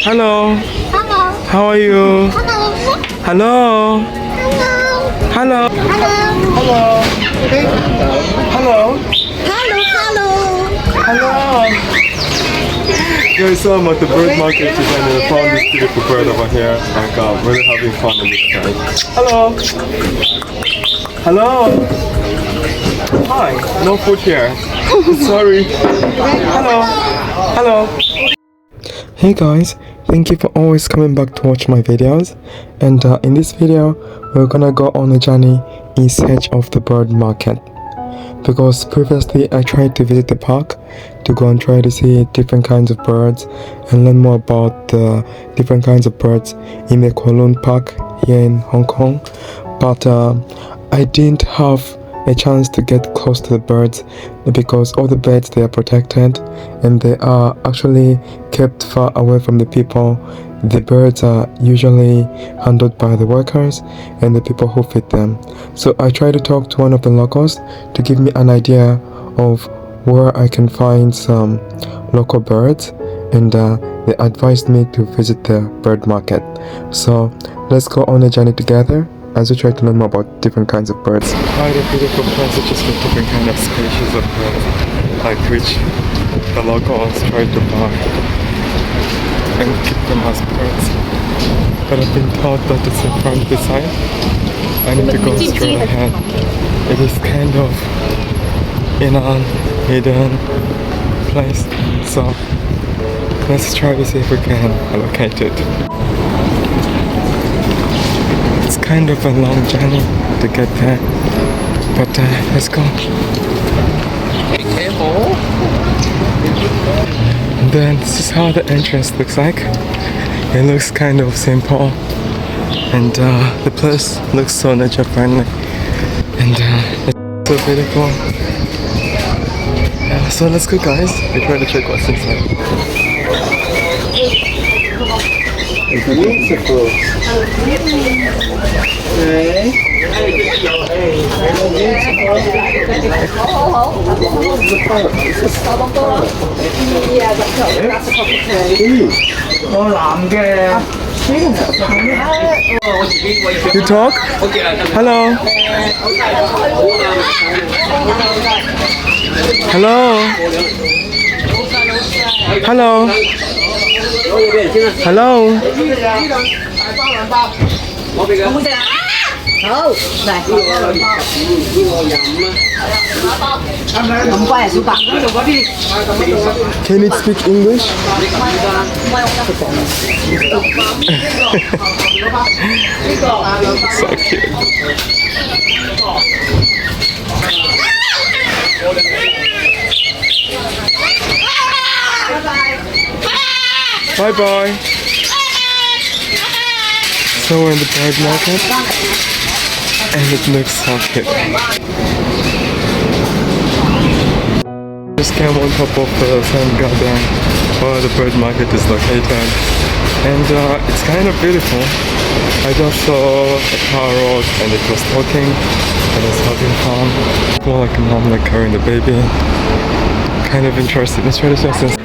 Hello. Hello. How are you? Hello. Hello. Hello. Hello. Hello. Hello. Guys, so I'm at the bird market and I found this beautiful bird over here. Like, really having fun with it, guys. Hello. Hello. Hi. No food here. Sorry. Hello. Hello. Hey guys, thank you for always coming back to watch my videos. And in this video, we're gonna go on a journey in search of the bird market. Because previously I tried to visit the park to go and try to see different kinds of birds and learn more about the different kinds of birds in the Kowloon park here in Hong Kong. But I didn't have a chance to get close to the birds because all the birds, they are protected and they are actually kept far away from the people. The birds are usually handled by the workers and the people who feed them. So I tried to talk to one of the locals to give me an idea of where I can find some local birds, and they advised me to visit the bird market. So let's go on a journey together as we try to learn more about different kinds of birds. Quite a beautiful passages with different kind of species of birds, like which the locals try to buy and keep them as birds. But I've been told that it's in front of the sign. I need to go straight ahead. It is kind of in a hidden place, so let's try to see if we can locate it. It's kind of a long journey to get there, but let's go. Be careful. And then this is how the entrance looks like. It looks kind of simple, and the place looks so nature friendly, and it's so beautiful. Yeah, so let's go guys, we try to check what's inside. Beautiful. You talk? Hello. Hello. Hello. Hello. Can it speak English? So cute. Bye bye. So we're in the bird market and it looks so cute. Just came on top of the sand garden where the bird market is located, and it's kind of beautiful. I just saw a parrot and it was talking and it's having fun. More like a mom like carrying the baby. Kind of interested. Let's try to see this.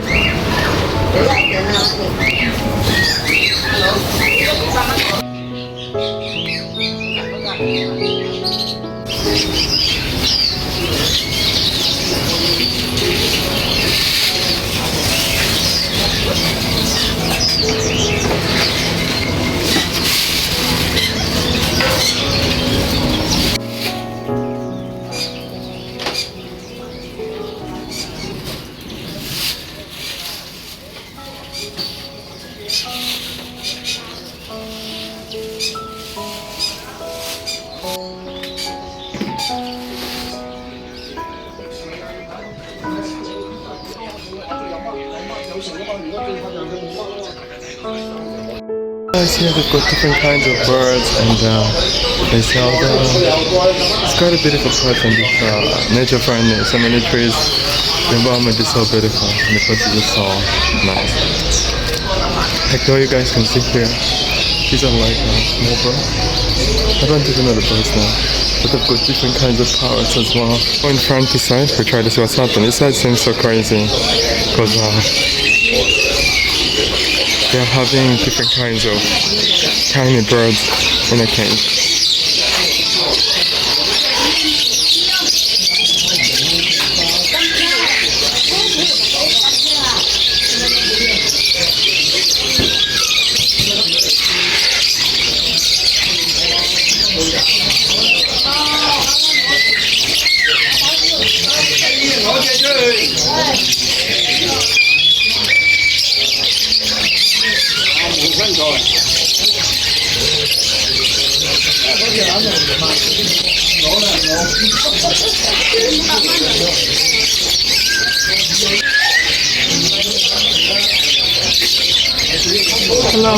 Guys, here they've got different kinds of birds and they sell them. It's quite a beautiful place and it's nature friendly, so many trees. The environment is so beautiful and the place is so nice. Like though you guys can see here, these are like small birds. I don't even know the birds now, but they've got different kinds of parrots as well. Go in front this side, we try to see what's happening. This side seems so crazy because they're having different kinds of tiny birds in a cage. Hello.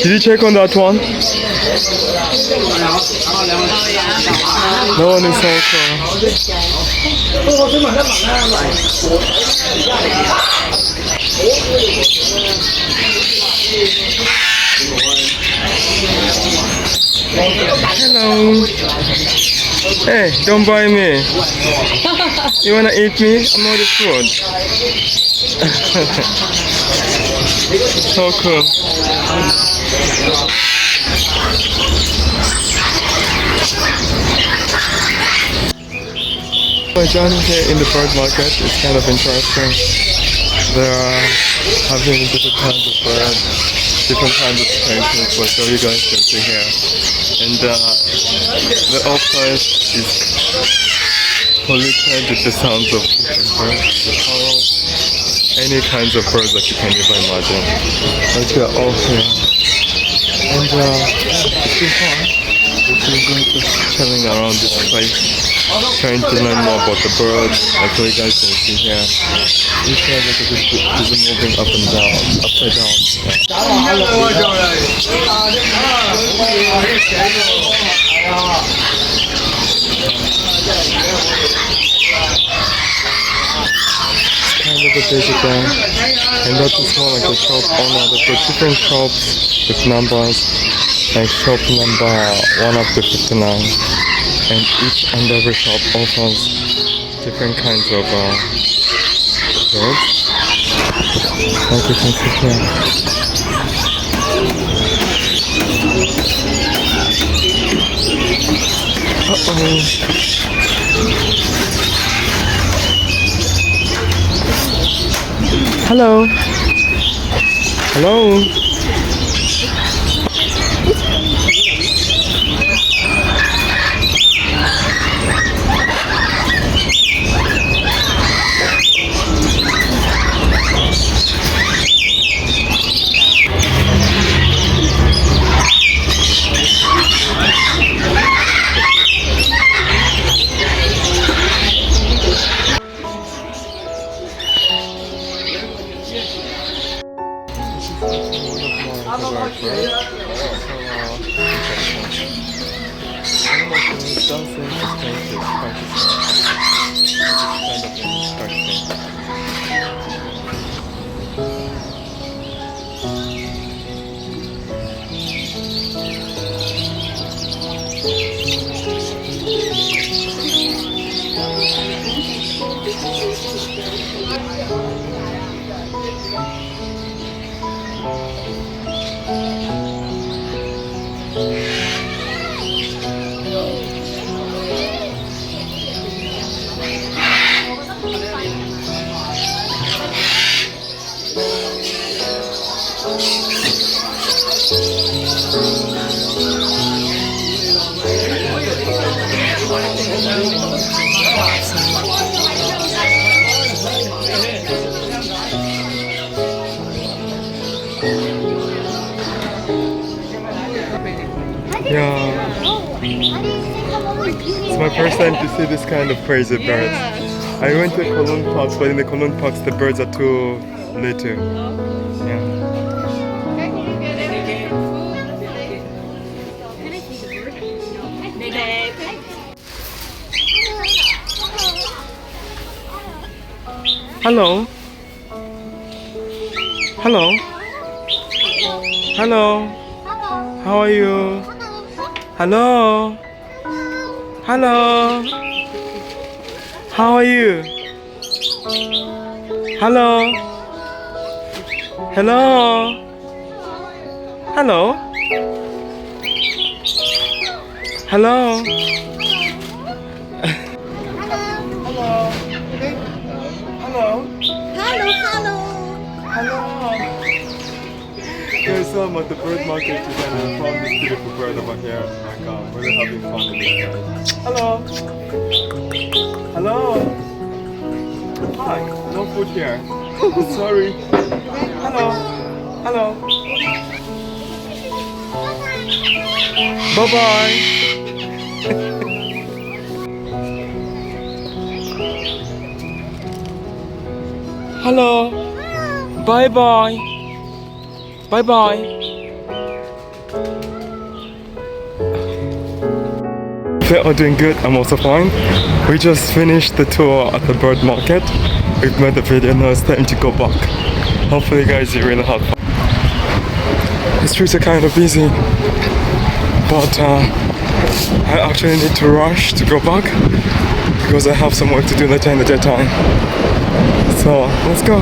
Did you check on that one? No one is Hello. Hey, don't buy me. You wanna eat me? I'm not the food. So cool. My journey here in the bird market is kind of interesting. They are having different kinds of birds, different kinds of species, which you guys can see here. And the whole place is polluted with the sounds of different birds, the parrots, any kinds of birds that you can ever imagine. But we are all here. And it's been fun. We've been just chilling around this place, trying to learn more about the birds, like you guys can see here. This guy is moving up and down, upside down. Kind of a basic thing, and that is more like a shop owner. They've got different shops with numbers, like shop number 1 up to 59, and each and every shop offers different kinds of birds, like you can see here. Hello. Hello. It does seem expensive, quite expensive. It's kind of expensive. Yeah, it's my first time to see this kind of crazy birds. I went to Kowloon parks, but in the Kowloon parks the birds are too little. Yeah. Hello. Hello. Hello. How are you? Hello. Hello. How are you? Hello. Hello. Hello. Hello. Hello. Guys, so I'm at the bird market today and I found this beautiful bird over here. Like, really having fun with this guy. Hello. Hello. Hi. No food here. Sorry. Hello. Hello. Bye bye. Hello. Bye bye. Bye bye. They are doing good. I'm also fine. We just finished the tour at the bird market. We've made the video. Now it's time to go back. Hopefully, guys, you really had fun. The streets are kind of busy, but I actually need to rush to go back because I have some work to do later in the daytime. So let's go.